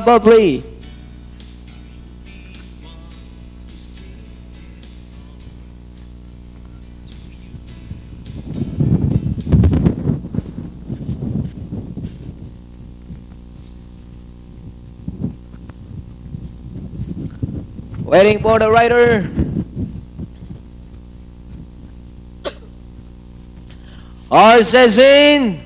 Bubbly. Waiting for the rider. Horses in.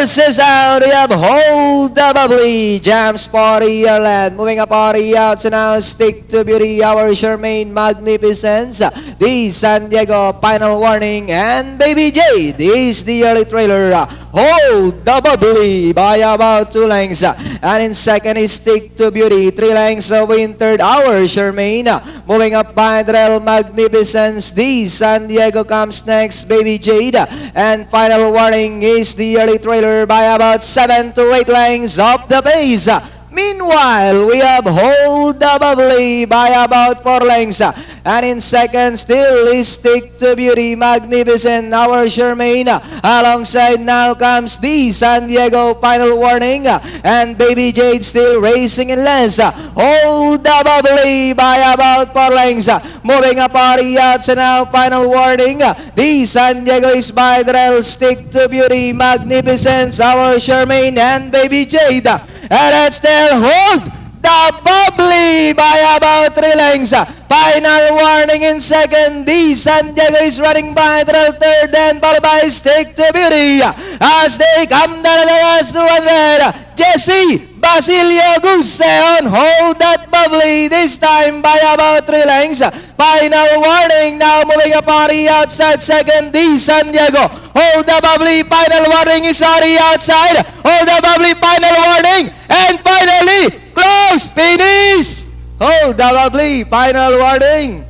Horses out. We have Hold the Bubbly. Jams Party Ireland. Moving up Party out. So now Stick to Beauty. Our Charmaine Magnificence. The San Diego Final Warning. And Baby Jade is the early trailer. Hold the Bubbly by about 2 lengths. And in second is Stick to Beauty. 3 lengths of in third. Our Charmaine. Moving up by Drell Magnificence. The San Diego comes next. Baby Jade. And Final Warning is the early trailer by about 7 to 8 lengths of the pace. Meanwhile, we have Hold the Bubbly by about 4 lengths. And in second, still is Stick to Beauty, Magnificent, our Charmaine. Alongside now comes the San Diego Final Warning. And Baby Jade still racing in less. Hold the Bubbly by about 4 lengths. Moving up Party out, so now Final Warning. The San Diego is by Drell, Stick to Beauty, Magnificent, our Charmaine, and Baby Jade. And it's there, Hold the Bubbly by about 3 lengths. Final Warning in second. The San Diego is running by Drell third, and followed by Stick to Beauty. As they come down the last 200, Jesse Basilio Guse on Hold That Bubbly, this time by about 3 lengths. Final Warning now moving up Ari outside second. The San Diego. Hold the Bubbly, Final Warning is Ari outside. Hold the Bubbly, Final Warning. And finally, close finish. Hold the Bubbly, Final Warning.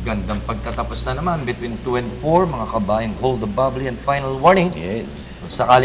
Gandang pagtatapos na naman between 2 and 4, mga kabayang Hold the Bubbly and Final Warning. Yes. Sakali